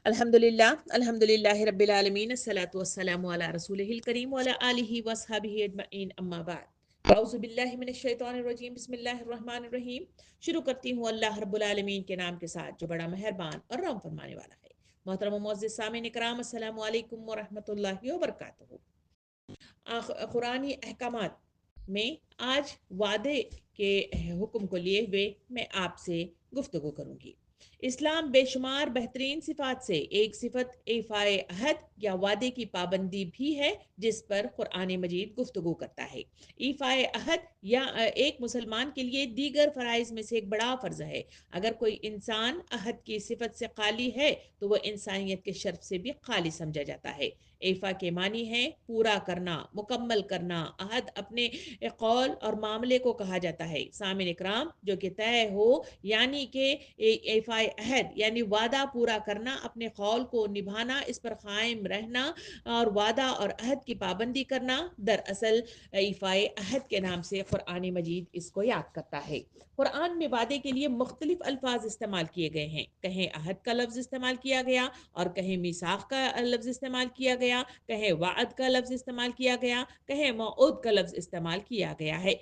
अल्हम्दुलिल्लाह रब्बिल आलमीन अस्सलातु वस्सलामु अला रसूलिहिल करीम व अला आलिहि व अस्हाबिहि अजमईन अम्मा बाद अऊज़ु बिल्लाहि मिनश शैतानिर रजीम बिस्मिल्लाहिर रहमानिर रहीम। शुरू करती हूँ अल्लाह रब्बुल आलमीन के नाम के साथ जो बड़ा मेहरबान और रहम फरमाने वाला है। मोहतरम मुअज़्ज़िज़ सामीन इकराम अस्सलामु अलैकुम व रहमतुल्लाहि व बरकातुहू। कुरानी अहकामात में आज वादे के हुक्म को लिए हुए मैं आपसे गुफ्तगू करूंगी। इस्लाम बेशुमार बेहतरीन सिफात से एक सिफत इफ़ाए अहद या वादे की पाबंदी भी है जिस पर कुरान मजीद गुफ्तगू करता है। इफ़ाए अहद या एक मुसलमान के लिए दीगर फ़राइज़ में से एक बड़ा फ़र्ज़ है। अगर कोई इंसान अहद की सिफत से खाली है तो वह इंसानियत के शर्फ से भी खाली समझा जाता है। इफ़ा के मानी है पूरा करना, मुकम्मल करना। अहद अपने कौल और मामले को कहा जाता है। सामिन इकराम, जो कि तय हो यानी कि इफ़ाए अहद यानी वादा पूरा करना, अपने कौल को निभाना, इस पर कायम रहना और वादा और अहद की पाबंदी करना, दरअसल इफ़ाए अहद के नाम से कुरान मजीद इसको याद करता है। कुरान में वादे के लिए मुख्तलिफ अल्फाज इस्तेमाल किए गए हैं। कहीं अहद का लफ्ज़ इस्तेमाल किया गया और कहीं मीसाख का लफ्ज़ इस्तेमाल किया गया, कहीं वाद का लफ्ज़ इस्तेमाल किया गया, कहीं मऊद का लफ्ज़ इस्तेमाल किया गया है।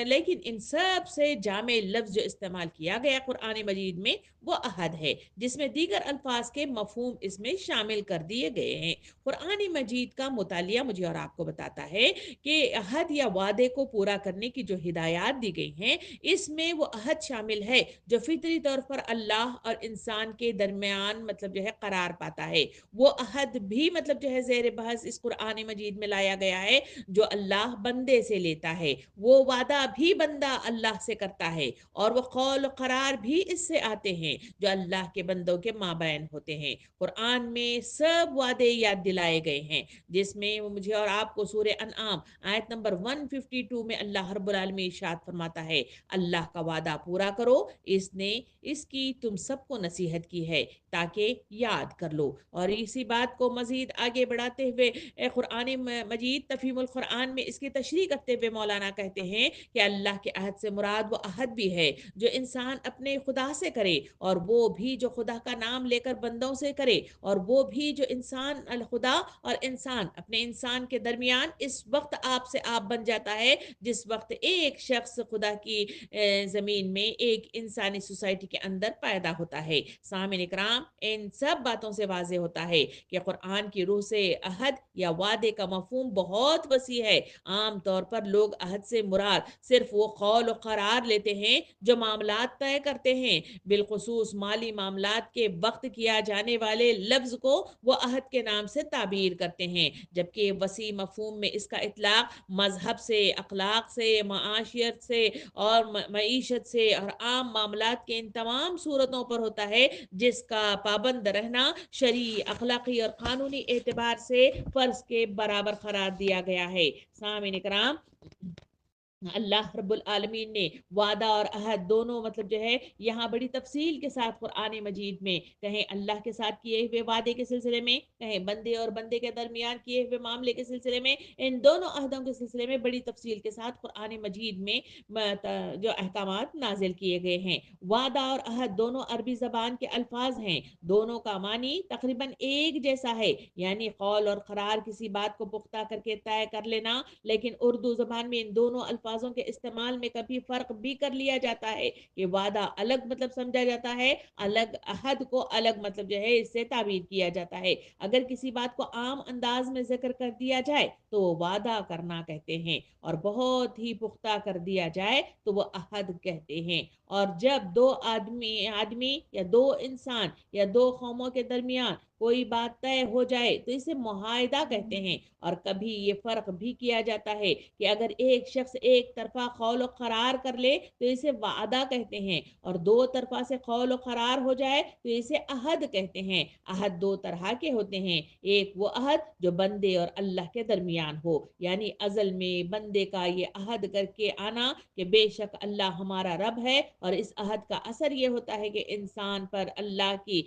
लेकिन इन सब से जामे लफ्ज़ जो इस्तेमाल किया गया कुरान मजीद में वो अहद है, जिसमें दीगर अल्फाज के मफहूम इसमें शामिल कर दिए गए हैं। कुरान मजीद का मुतालिया मुझे और आपको बताता है कि अहद या वादे को पूरा करने की जो हिदायत दी गई हैं, इसमें वो अहद शामिल है जो फितरी तौर पर अल्लाह और इंसान के दरमियान मतलब जो है करार पाता है। वो अहद भी मतलब जो है ज़ेर बहस इस कुरान मजीद में लाया गया है जो अल्लाह बंदे से लेता है। वो वादा भी बंदा अल्लाह से करता है और वो कौल करार भी इससे आते हैं जो अल्लाह के बंदों के माबैन होते हैं। कुरान में सब वादे याद दिलाए गए हैं, जिसमें मुझे और आपको सूरह अनआम आयत नंबर 152 में अल्लाह रब्बुल आलमीन इरशाद फरमाता है, अल्लाह का वादा पूरा करो, इसने इसकी तुम सबको नसीहत की है ताकि याद कर लो। और इसी बात को मजीद आगे बढ़ाते हुए कुरान मजीद तफहीमुल कुरान में इसकी तशरीह करते हुए मौलाना कहते हैं कि अल्लाह के अहद से मुराद वो अहद भी है जो इंसान अपने खुदा से करे, और वो भी जो खुदा का नाम लेकर बंदों से करे, और वो भी जो इंसान अल खुदा और इंसान अपने इंसान के दरमियान इस वक्त आप से आप बन जाता है जिस वक्त एक शख्स खुदा की ज़मीन में एक इंसानी सोसाइटी के अंदर पैदा होता है। सामिन इकराम, इन सब बातों से वाज़े होता है कि कुरान की रूह से अहद या वादे का मफहूम बहुत वसी है। आम तौर पर लोग अहद से मुराद सिर्फ वो कौल और करार लेते हैं जो मामलात तय करते हैं, बिलखुसूस माली मामलात के वक्त किया जाने वाले लफ्ज़ को वो अहद के नाम से ताबीर करते हैं, जबकि वसी मफहूम में इसका इतलाक मजहब से, अखलाक से, माशियत से और मईशत से और आम मामलात के इन तमाम सूरतों पर होता है जिसका पाबंद रहना शरई, अखलाकी और कानूनी एतबार से फर्ज के बराबर करार दिया गया है। सामिन इकराम, अल्लाह रब्बुल आलमीन ने वादा और अहद दोनों मतलब जो है यहाँ बड़ी तफसील के साथ कुरान मजीद में कहें अल्लाह के साथ किए हुए वादे के सिलसिले में, कहें बंदे और बंदे के दरमियान किए हुए मामले के सिलसिले में, इन दोनों अहदों के सिलसिले में बड़ी तफसील के साथ कुरान मजीद में जो अहकामात नाजिल किए गए हैं। वादा और अहद दोनों अरबी ज़बान के अल्फाज हैं, दोनों का मानी तकरीबन एक जैसा है, यानी कौल और करार किसी बात को पुख्ता करके तय कर लेना। लेकिन उर्दू ज़बान में इन दोनों अल्फाजों के इस्तेमाल में कभी फ़र्क भी कर लिया जाता है कि वादा अलग मतलब समझा जाता है, अलग अहद को अलग मतलब जो है इससे ताबीर किया जाता है। अगर किसी बात को आम अंदाज में जिक्र कर दिया जाए तो वो वादा करना कहते हैं, और बहुत ही पुख्ता कर दिया जाए तो वो अहद कहते हैं। और जब दो आदमी आदमी या दो इंसान या दो कौमों के दरमियान कोई बात तय हो जाए तो इसे मुआहदा कहते हैं। और कभी ये फ़र्क भी किया जाता है कि अगर एक शख्स एक तरफा कौल और करार कर ले तो इसे वादा कहते हैं, और दो तरफा से कौल और करार हो जाए तो इसे अहद कहते हैं। अहद दो तरह के होते हैं, एक वो अहद जो बंदे और अल्लाह के दरमियान हो, यानी अज़ल में बंदे का ये अहद करके आना कि बेशक अल्लाह हमारा रब है, और इस अहद का असर ये होता है कि इंसान पर अल्लाह की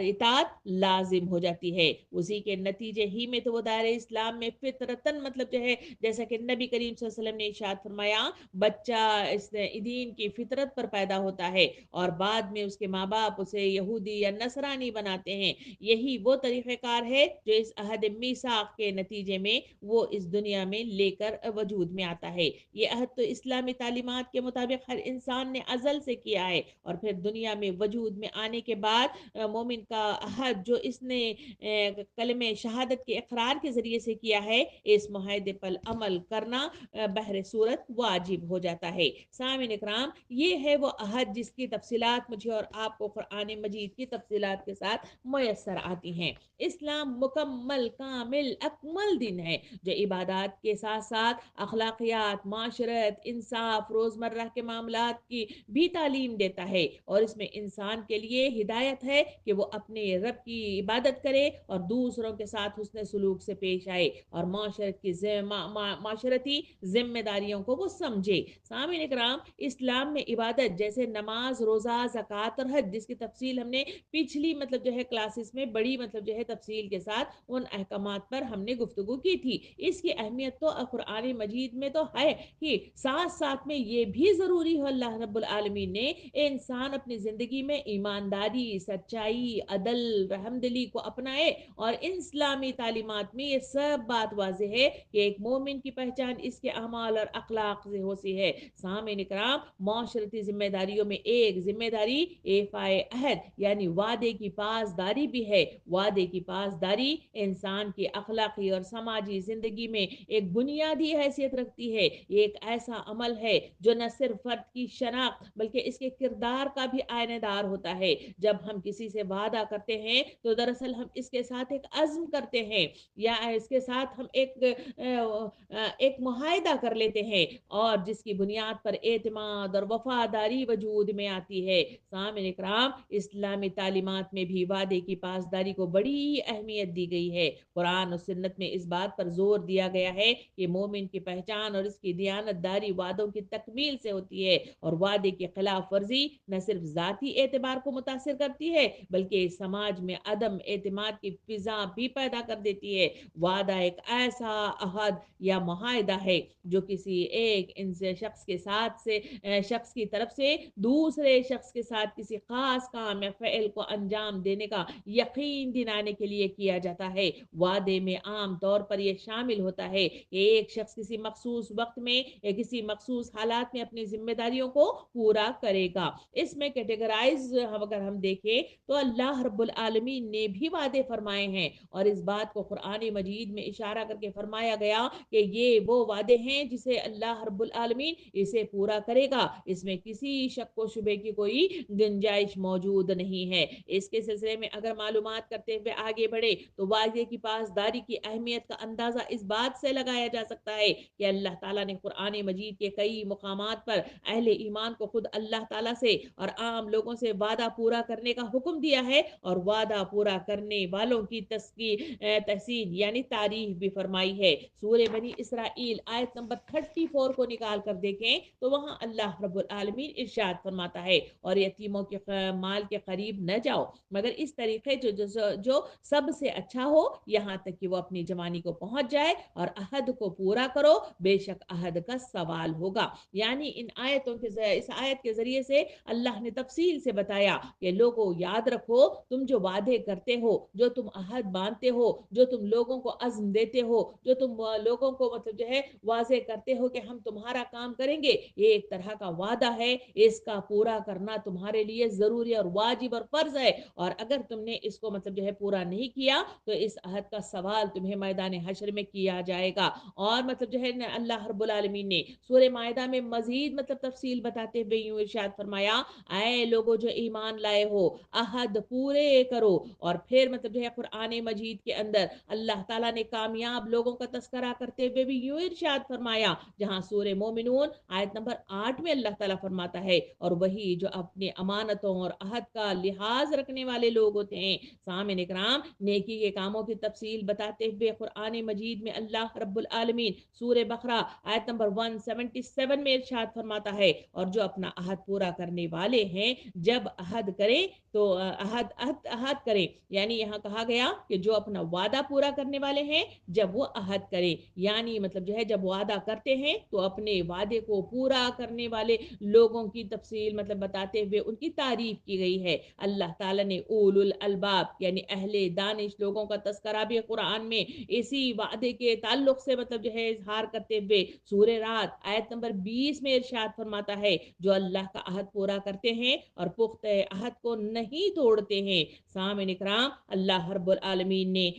इताअत लाजिम हो जाती है। उसी के नतीजे ही में तो वो दायरे इस्लाम में फितरतन मतलब जो है जैसा कि नबी करीम सल्लल्लाहु अलैहि वसल्लम ने इरशाद फरमाया बच्चा इस दीन की फितरत पर पैदा होता है और बाद में उसके माँ बाप उसे यहूदी या नसरानी बनाते हैं। यही वो तरीक़ेकार है जो इस अहद मीसाक के नतीजे में वो इस दुनिया में लेकर वजूद में आता है। ये अहद तो इस्लामी तालीमात के मुताबिक हर इंसान ने अज़ल से किया है और फिर दुनिया में वजूद में आने के बाद मोमिन का अहद जो इसने कलमे शहादत के इकरार के ज़रिए से किया है, इस मुआहदे पर अमल करना बहर सूरत वाजिब हो जाता है। सामिन इकराम, ये है वो अहद जिसकी तफसीलात मुझे और आपको कुरान मजीद की तफसीलात के साथ मैसर आती हैं। इस्लाम मुकम्मल कामिल अकमल दिन है जो इबादत के साथ साथ अखलाकियात, माशरत, इंसाफ, रोज़मर्रा के मामलात की भी तालीम देता है और इसमें इंसान के लिए हिदायत है कि वो अपने रब की इबादत करे और दूसरों के साथ हुस्न सलूक से पेश आए और माशरती जिम्मेदारियों को वो समझे। सामिन इकराम, इस्लाम में इबादत जैसे नमाज, रोज़ा, ज़कात और हज जिसकी तफसील हमने पिछली जो है क्लासेस में बड़ी जो है तफसील के साथ उन अहकामात पर हमने गुफ्तगू की थी। इसकी अहमियत तो कुरान मजीद में तो है ही, साथ साथ में ये भी ज़रूरी है अल्लाह रब्बुल आलमीन ने इंसान अपनी ज़िंदगी में ईमानदारी, सच्चाई, अदल, रहमदिली को अपनाए और इन इस्लामी तालीमात में ये सब बात वाज़ेह है कि एक मोमिन की पहचान इसके अमाल और अखलाक से होती है। सामिन इकराम, माशरती जिम्मेदारियों में एक जिम्मेदारी एफ़ाए अहद यानी वादे की पासदारी भी है। वादे की पासदारी इंसान की अखलाकी और समाजी जिंदगी में एक बुनियादी हैसियत रखती है। ये एक ऐसा अमल है जो न सिर्फ फर्द की शनाख्त बल्कि इसके किरदार का भी आयनेदार होता है। जब हम किसी से वादा करते हैं तो दरअसल हम इसके साथ एक अज़्म करते हैं या इसके साथ हम एक मुआहदा कर लेते हैं और जिसकी बुनियाद पर एतमाद और वफादारी वजूद में आती है। सामिन इकराम, इस्लामी तालीमात में भी वादे की पासदारी को बड़ी अहमियत दी गई है। कुरान और सुन्नत में इस बात पर जोर दिया गया है कि मोमिन की पहचान और इसकी दियानतदारी वादों की तकमील से होती है और वादे की खिलाफ वर्जी न सिर्फ जाती एतबार को मुतासिर करती है बल्कि समाज में अदम एतमाद की फिजा भी पैदा कर देती है। वादा एक ऐसा अहद या मुआहदा है जो किसी एक इनसे शख्स की तरफ से दूसरे शख्स के साथ किसी खास काम या फ़इल को अंजाम देने का यकीन दिलाने के लिए किया जाता है। वादे में आम तौर पर यह शामिल होता है कि एक शख्स किसी मखसूस वक्त में या किसी मखसूस हालात में अपनी जिम्मेदारियों को पूरा करेगा। इसमें कैटेगराइज अगर हम देखें तो अल्लाह रब्बुल आलमीन ने भी वादे फरमाए हैं और इस बात को कुरान मजीद में इशारा करके फरमाया गया कि ये वो वादे हैं जिसे अल्लाह रब्बुल आलमीन इसे पूरा करेगा। इसमें किसी शक व शुबे की कोई गुंजाइश मौजूद नहीं है। इसके सिलसिले में अगर मालूमात करते हुए आगे बढ़े तो वादे की पासदारी की अहमियत का अंदाजा इस बात से लगाया जा सकता है कि अल्लाह ताला ने कुरान मजीद के कई मुकामात पर अहले ईमान को खुद अल्लाह ताला से और आम लोगों से वादा पूरा करने का हुक्म दिया है और वादा पूरा करने वालों की तहसीन यानी तारीफ भी फरमाई है। सूरह बनी इसराइल आयत नंबर 34 को निकाल कर देखें तो वहां अल्लाह रब्बुल आलमीन इरशाद फरमाता है और यतीमों के माल के करीब न जाओ मगर इस तरीके जो सबसे अच्छा हो यहाँ तक कि वो अपनी जवानी को पहुंच जाए और अहद को पूरा करो, बेशक अहद का सवाल होगा। यानी इस आयत के जरिए से अल्लाह ने तफसील से बताया कि लोगों याद रखो तुम जो वादे करते हो, जो तुम अहद बांधते हो, जो तुम लोगों को अज़्म देते हो, जो तुम लोगों को जो है वाजे करते हो कि हम तुम्हारा काम करेंगे, ये एक तरह का वादा है। इसका पूरा करना तुम्हारे लिए जरूरी और वाजिब और फर्ज है और अगर तुमने इसको जो है पूरा नहीं किया तो इस अहद का सवाल तुम्हें मैदान हशर में किया जाएगा। और जो है अल्लाह रब्बुल आलमीन ने सूरह मायदा में मजीद तफसील बताते हुए यूं इरशाद फरमाया, ऐ लोगो जो ईमान लाए हो अहद पूरे करो। और फिर जो है कुरान मजीद के अंदर अल्लाह ताला ने कामयाब लोगों का तस्करा करते हुए भी यूं इरशाद फरमाया जहां सूरह मोमिनून आयत नंबर 8 में अल्लाह ताला फरमाता है और वही जो अपने अमानतों और अहद का लिहाज रखने वाले लोग होते हैं। सामिन इकराम, नेकी के कामों की तफसील बताते हुए कुरान मजीद में अल्लाह रब्बुल आलमीन सूरह बकरा आयत नंबर 177 में इरशाद फरमाता है और जो अपना अहद पूरा करने वाले हैं जब अहद करें तो अहद करें, यानी यहाँ कहा गया कि जो अपना वादा पूरा करने वाले हैं जब वो अहद करें, यानी जो है जब वादा करते हैं تو اپنے وعدے کو پورا کرنے والے لوگوں کی تفصیل مطلب بتاتے ہوئے ان کی تعریف کی گئی ہے۔ اللہ تعالیٰ نے اولو الالباب یعنی اہل دانش لوگوں کا تذکرہ بھی قرآن میں اسی وعدے کے تعلق سے مطلب جو ہے اظہار کرتے ہوئے سورہ رات آیت نمبر 20 میں ارشاد فرماتا ہے، جو اللہ کا عہد پورا کرتے ہیں اور پختہ عہد کو نہیں توڑتے ہیں۔ سامعین اکرام، اللہ رب العالمین نے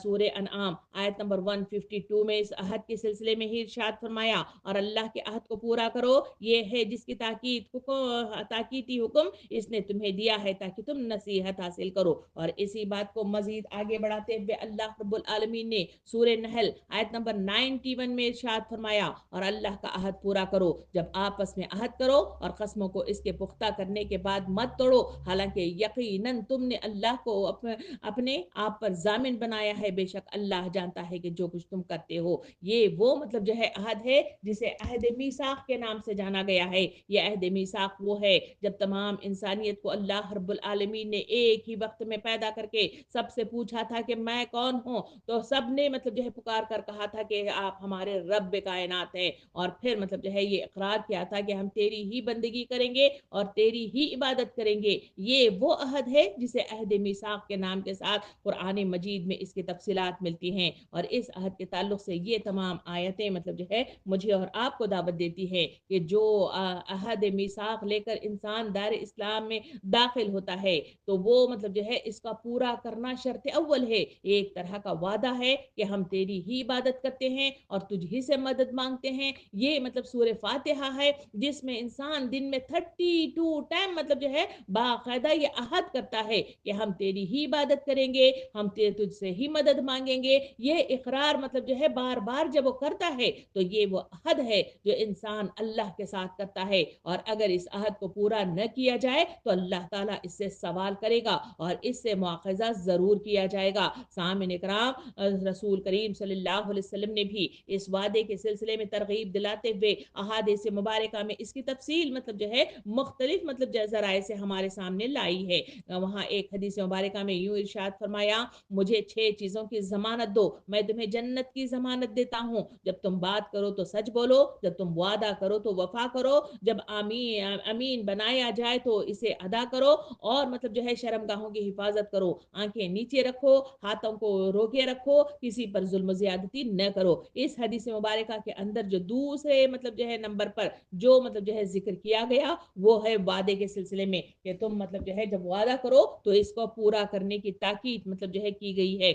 سورہ انعام آیت نمبر 152 میں اس عہد کے سلسلے میں ہی ارشاد فرمایا، اور اللہ کے عہد کو پورا کرو، یہ ہے جس کی تاکیدی حکم اس نے تمہیں دیا ہے تاکہ تم نصیحت حاصل کرو۔ اور اسی بات کو مزید آگے بڑھاتے ہوئے اللہ رب العالمین نے سورہ نحل آیت نمبر 91 میں ارشاد فرمایا، اور اللہ کا عہد پورا کرو، جب آپس میں عہد کرو اور قسموں کو اس کے پختہ کرنے کے بعد مت توڑو، حالانکہ یقیناً تم نے اللہ کو اپنے آپ پر ضامن بنایا ہے، بے شک اللہ جانتا ہے کہ جو کچھ تم کرتے ہو۔ یہ وہ مطلب جو ہے عہد ہے جسے عہد میثاق کے نام سے جانا گیا ہے۔ یہ عہد میثاق وہ ہے جب تمام انسانیت کو اللہ رب العالمین نے ایک ہی وقت میں پیدا کر کے سب سے پوچھا تھا کہ میں کون ہوں، تو سب نے مطلب جو ہے پکار کر کہا تھا کہ آپ ہمارے رب کائنات ہیں، اور پھر مطلب جو ہے یہ اقرار کیا تھا کہ ہم تیری ہی بندگی کریں گے اور تیری ہی عبادت کریں گے۔ یہ وہ عہد ہے جسے عہد میثاق کے نام کے ساتھ قرآن مجید میں اس کی تفصیلات ملتی ہیں، اور اس عہد کے تعلق سے یہ تمام آیتیں مطلب جو ہے مجھے اور آپ کو دعوت دیتی ہے کہ جو عہد میثاق لے کر انسان دار اسلام میں داخل ہوتا ہے تو وہ مطلب جو ہے اس کا پورا کرنا شرط اول ہے۔ ایک طرح کا وعدہ ہے کہ ہم تیری ہی عبادت کرتے ہیں اور تجھ ہی سے مدد مانگتے ہیں۔ یہ مطلب سورہ فاتحہ ہے جس میں انسان دن میں 32 ٹائم مطلب جو ہے باقاعدہ یہ عہد کرتا ہے کہ ہم تیری ہی عبادت کریں گے، ہم تجھ سے ہی مدد مانگیں گے۔ یہ اقرار مطلب جو ہے بار بار جب وہ کرتا ہے تو یہ وہ عہد ہے جو انسان اللہ کے ساتھ کرتا ہے، اور اگر اس عہد کو پورا نہ کیا جائے تو اللہ تعالیٰ اس سے سوال کرے گا اور اس سے مواخذہ ضرور کیا جائے گا۔ سامعین اکرام، رسول کریم صلی اللہ علیہ وسلم نے بھی اس وعدے کے سلسلے میں ترغیب دلاتے ہوئے احادیث مبارکہ میں اس کی تفصیل مطلب جو ہے مختلف مطلب ذرائع سے ہمارے سامنے لائی ہے۔ وہاں ایک حدیث مبارکہ میں یوں ارشاد فرمایا، مجھے 6 چیزوں کی ضمانت دو، میں تمہیں جنت کی ضمانت دیتا ہوں۔ جب تم بات کرو تو سچ بولو، جب تم وعدہ کرو تو وفا کرو، جب امین بنایا جائے تو اسے ادا کرو، اور مطلب جو ہے شرمگاہوں کی حفاظت کرو، آنکھیں نیچے رکھو، ہاتھوں کو روکے رکھو، کسی پر ظلم و زیادتی نہ کرو۔ اس حدیث مبارکہ کے اندر جو دوسرے مطلب جو ہے نمبر پر جو مطلب جو ہے ذکر کیا گیا وہ ہے وعدے کے سلسلے میں کہ تم مطلب جو ہے جب وعدہ کرو تو اس کو پورا کرنے کی تاکید مطلب جو ہے کی گئی ہے۔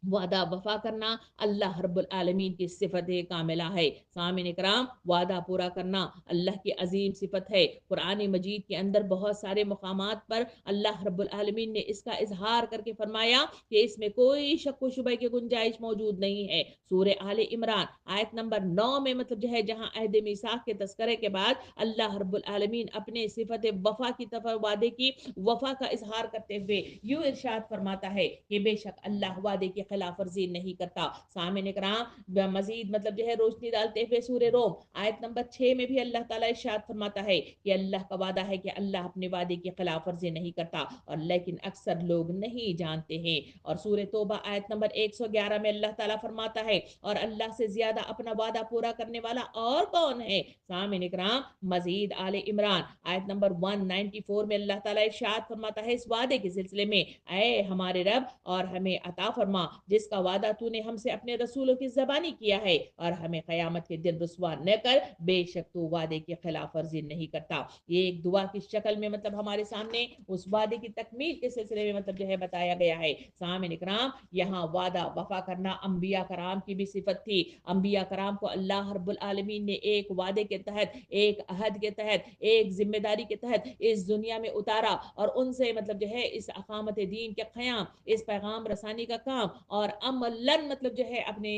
وعدہ وفا کرنا اللہ رب العالمین کی صفت کاملہ ہے۔ سامعین کرام، وعدہ پورا کرنا اللہ کی عظیم صفت ہے۔ قرآن مجید کے اندر بہت سارے مقامات پر اللہ رب العالمین نے اس کا اظہار کر کے فرمایا کہ اس میں کوئی شک و شبہ کی گنجائش موجود نہیں ہے۔ سورہ آل عمران آیت نمبر 9 میں مطلب جو ہے جہاں عہد میثاق کے تذکرے کے بعد اللہ رب العالمین اپنے صفت وفا کی وعدے کی وفا کا اظہار کرتے ہوئے یوں ارشاد فرماتا ہے کہ بے شک اللہ وعدے کی خلاف ورزی نہیں کرتا۔ سامعین کرام، مزید مطلب جو ہے روشنی ڈالتے ہوئے سورہ روم آیت نمبر 6 میں بھی اللہ تعالیٰ ارشاد فرماتا ہے کہ اللہ کا وعدہ ہے کہ اللہ اپنے وعدے کی خلاف ورزی نہیں کرتا، اور لیکن اکثر لوگ نہیں جانتے ہیں۔ اور سورہ توبہ آیت نمبر 111 میں اللہ تعالیٰ فرماتا ہے، اور اللہ سے زیادہ اپنا وعدہ پورا کرنے والا اور کون ہے؟ سامعین کرام، مزید آل عمران آیت نمبر 194 میں اللہ تعالیٰ ارشاد فرماتا ہے اس وعدے کے سلسلے میں، اے ہمارے رب اور ہمیں عطا فرما جس کا وعدہ تو نے ہم سے اپنے رسولوں کی زبانی کیا ہے، اور ہمیں قیامت کے دن رسوا نہ کر، بے شک تو وعدے کی خلاف ورزی نہیں کرتا۔ یہ ایک دعا کی شکل میں مطلب ہمارے سامنے اس وعدے کی تکمیل کے سلسلے میں مطلب جو ہے بتایا گیا ہے۔ سامعین اکرام، یہاں وعدہ وفا کرنا انبیاء کرام کی بھی صفت تھی۔ انبیاء کرام کو اللہ رب العالمین نے ایک وعدے کے تحت، ایک عہد کے تحت، ایک ذمہ داری کے تحت اس دنیا میں اتارا، اور ان سے مطلب جو ہے اس اقامت دین کے قیام، اس پیغام رسانی کا کام، اور عملاً مطلب جو ہے اپنے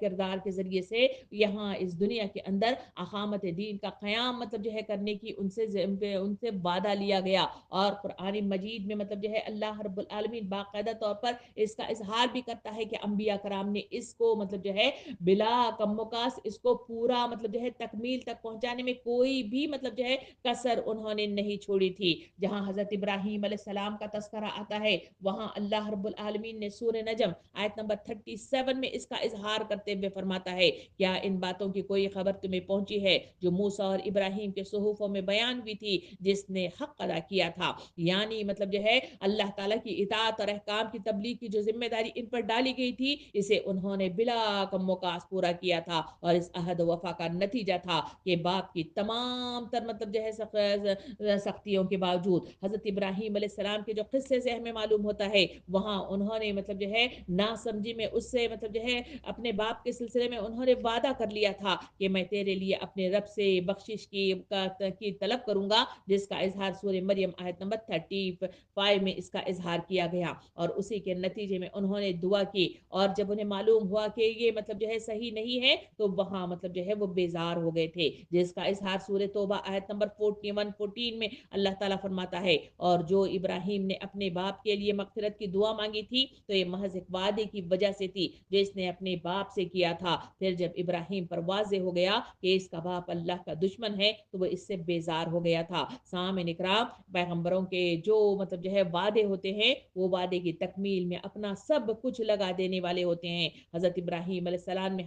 کردار کے ذریعے سے یہاں اس دنیا کے اندر اقامت دین کا قیام مطلب جو ہے کرنے کی ان سے وعدہ لیا گیا۔ اور قرآن مجید میں مطلب جو ہے اللہ رب العالمین باقاعدہ طور پر اس کا اظہار بھی کرتا ہے کہ انبیاء کرام نے اس کو مطلب جو ہے بلا کم وکاس اس کو پورا مطلب جو ہے تکمیل تک پہنچانے میں کوئی بھی مطلب جو ہے کسر انہوں نے نہیں چھوڑی تھی۔ جہاں حضرت ابراہیم علیہ السلام کا تذکرہ آتا ہے وہاں اللہ رب العالمین نے سورہ نجم मरियम आयत नंबर 37 में इसका इजहार करते हुए फरमाता है, क्या इन बातों की कोई खबर तुम्हें पहुंची है जो मूसा और इब्राहिम के सुहूफों में बयान हुई थी, जिसने हक अदा किया था। यानी मतलब जो है अल्लाह ताला की इताअत और अहकाम की तबलीग की जो जिम्मेदारी इन पर डाली गई थी, इसे उन्होंने बिला कमोकास पूरा किया था। और इस अहद वफा का नतीजा था कि बाप की तमाम तर मतलब जो है सख्तियों के बावजूद हजरत इब्राहिम अलैहिस्सलाम के जो किस्से से हमें मालूम होता है, वहां उन्होंने मतलब जो है नासमझी में उससे मतलब जो है अपने बाप के सिलसिले में उन्होंने वादा कर लिया था कि मैं तेरे लिए अपने रब से बख्शिश की तलब करूंगा, जिसका इजहार सूरह मरियम आयत नंबर 35 में इसका इजहार किया गया। और उसी के नतीजे में उन्होंने दुआ की, और जब उन्हें मालूम हुआ कि ये मतलब जो है सही नहीं है, तो वहां मतलब जो है वो बेजार हो गए थे, जिसका इजहार सूरह तौबा आयत नंबर 41-14 में अल्लाह ताला फरमाता है, और जो इब्राहिम ने अपने बाप के लिए मगफिरत की दुआ मांगी थी, तो ये महज एक वादे की वजह से थी जो इसने अपने बाप से किया था। फिर जब इब्राहिम पर वाजे हो गया कि इसका बाप अल्लाह का दुश्मन है, तो वो इससे बेजार हो गया था। सामईन इकराम, पैगंबरों के जो मतलब जो है वादे होते हैं, वो वादे की तकमील में अपना सब कुछ लगा देने वाले होते हैं। हजरत इब्राहिम अलैहिस्सलाम ने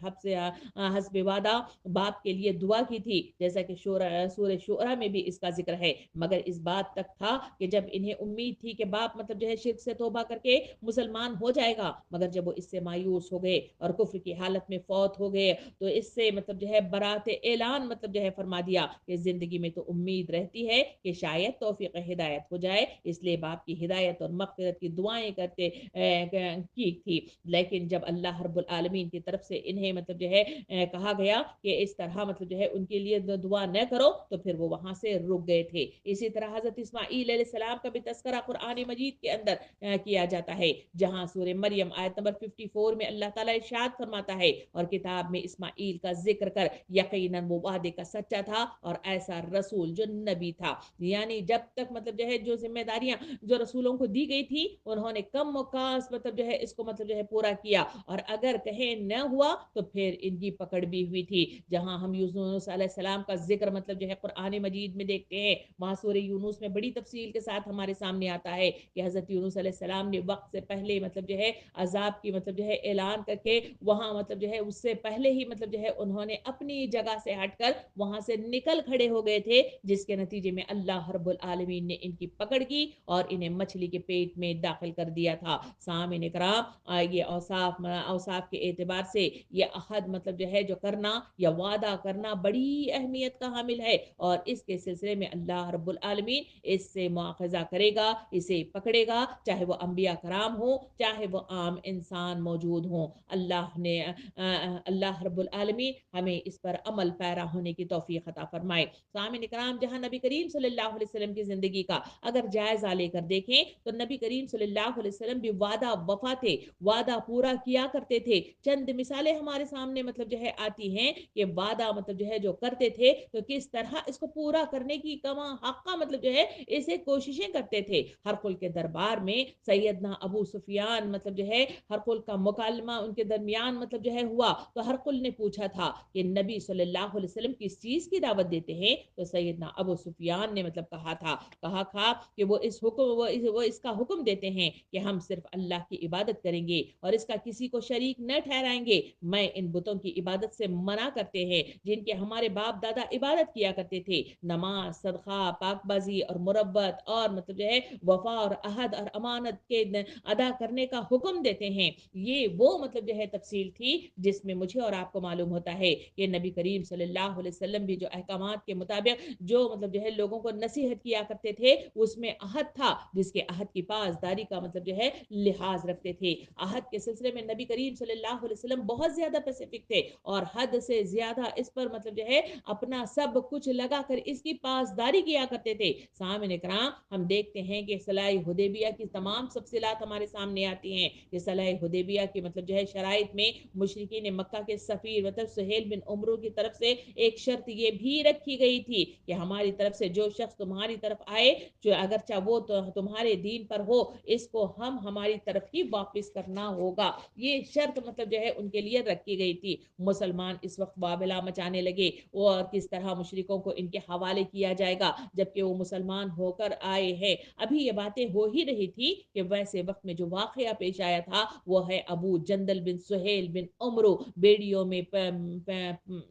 हस्ब वादा बाप के लिए दुआ की थी, जैसा कि सूरह शूरा में भी इसका जिक्र है। मगर इस बात तक था कि जब इन्हें उम्मीद थी कि बाप मतलब जो है शिर्क से तौबा करके मुसलमान हो जाएगा, मगर जब वो इससे मायूस हो गए और कुफ्र की हालत में फौत हो गए, तो इससे मतलब जो है बरात ऐलान मतलब जो है फरमा दिया कि जिंदगी में तो उम्मीद रहती है कि शायद तौफीक हिदायत हो जाए, इसलिए बाप की हिदायत और मग़फ़िरत की दुआएं करते की थी। लेकिन जब अल्लाह रब्बुल आलमीन की तरफ से इन्हें मतलब जो है कहा गया कि इस तरह मतलब जो है उनके लिए दुआ न करो, तो फिर वो वहां से रुक गए थे। इसी तरह हजरत इस्माईल अलैहिस्सलाम का भी तस्करा कुरान मजीद के अंदर किया जाता है, जहां सूरह मरियम आयत नंबर 54 में अल्लाह ताला इरशाद फरमाता है, और किताब में इस्माईल का जिक्र कर यकीनन वो वादे का सच्चा था और ऐसा रसूल जो नबी था। यानी जब तक मतलब जो है जो जिम्मेदारियां जो रसूलों को दी गई थी, उन्होंने कम वकास मतलब जो है इसको मतलब जो है पूरा किया, और अगर कहे न हुआ तो फिर इनकी पकड़ भी हुई थी। जहां हम यूनुस अलैहिस्सलाम का जिक्र मतलब जो है कुरान मजीद में देखते हैं, वहां सूरह यूनुस में बड़ी तफसील के साथ हमारे सामने आता है कि हजरत यूनुस अलैहिस्सलाम ने वक्त से पहले मतलब जो है अजाब की मतलब जो है ऐलान करके वहां मतलब जो है उससे पहले ही मतलब जो है उन्होंने अपनी जगह से हटकर वहां से निकल खड़े हो गए थे, जिसके नतीजे में अल्लाह रब्बुल आलमीन ने इनकी पकड़ की और इन्हें मछली के पेट में दाखिल कर दिया था। सामईन इकराम, ये औसाफ के एतबार से ये अहद मतलब जो है जो करना या वादा करना बड़ी अहमियत का हामिल है, और इसके सिलसिले में अल्लाह रब्बुल आलमीन इससे मुआखजा करेगा, इसे पकड़ेगा, चाहे वो अंबिया कराम हो, चाहे वो आम इंसान मौजूद हो। अल्लाह रब्बुल आलमीन हमें इस पर अमल पैरा होने की तौफीक अता फरमाए। सामईन इकराम, जहां नबी करीम सल्लल्लाहु अलैहि वसल्लम की जिंदगी का अगर जायजा लेकर देखें, तो नबी करीम सल्लल्लाहु अलैहि वसल्लम भी वादा वफा थे, वादा पूरा किया करते थे। चंद मिसालें हमारे सामने मतलब जो है आती हैं कि वादा मतलब जो है जो करते थे, तो किस तरह इसको पूरा करने की कमा हक्का मतलब जो है इसे कोशिशें करते थे। हरकुल के दरबार में सैयदना अबू सुफियान मतलब जो है हरकुल का मुकालमा उनके दरमियान मतलब जो है हुआ, तो हरकुल ने पूछा था कि नबी सल्लल्लाहु अलैहि वसल्लम किस चीज की दावत देते हैं, तो सैयदना अबू सुफियान ने मतलब कहा कि वो इसका हुक्म देते हैं कि हम सिर्फ अल्लाह की इबादत करेंगे और इसका किसी को शरीक न ठहराएंगे। मैं इन बुतों की इबादत से मना करते हैं जिनके हमारे बाप दादा इबादत किया करते थे। नमाज, सदका, पाकबाजी और मुरब्बत और मतलब जो है वफा और अहद और अमानत के अदा करने का हुक्म देते हैं। ये वो मतलब जो है तफसील थी जिसमें मुझे और आपको मालूम होता है कि नबी करीम सल्लल्लाहु अलैहि वसल्लम भी जो अहकामात के मुताबिक जो मतलब जो है लोगों को नसीहत किया करते थे, उसमें अहद था, जिसके अहद की पासदारी का मतलब जो है लिहाज रखते थे। अहद के सिलसिले में नबी करीम सल्लल्लाहु अलैहि वसल्लम बहुत ज्यादा पैसिफिक थे, और हद से ज्यादा इस पर मतलब जो है अपना सब कुछ लगा कर इसकी पासदारी किया करते थे। सामईन इकराम, हम देखते हैं कि सलाह हुदैबिया की तमाम तफसीलात हमारे सामने आती हैं कि सलाह हुदैबिया की मतलब जो है शराइत में मुशरिकीन मक्का के सफीर मतलब सुहेल बिन उमरू की तरफ से एक शर्त ये भी रखी गई थी कि हमारी तरफ से जो शख्स तुम्हारी तरफ आए, जो अगर चाहे वो तो तुम्हारे दीन पर हो, इसको हम हमारी तरफ ही वापस करना होगा। ये शर्त मतलब जो है उनके लिए रखी गई थी। मुसलमान इस वक्त बाबिला मचाने लगे और किस तरह मुशरिकों को इनके हवाले किया जाएगा, जबकि वो मुसलमान होकर आए हैं। अभी ये बातें हो ही रही थी कि वैसे वक्त में जो वाकया पेश आया था वो है अबू जंदल बिन सुहेल बिन उमरो, बेड़ियों में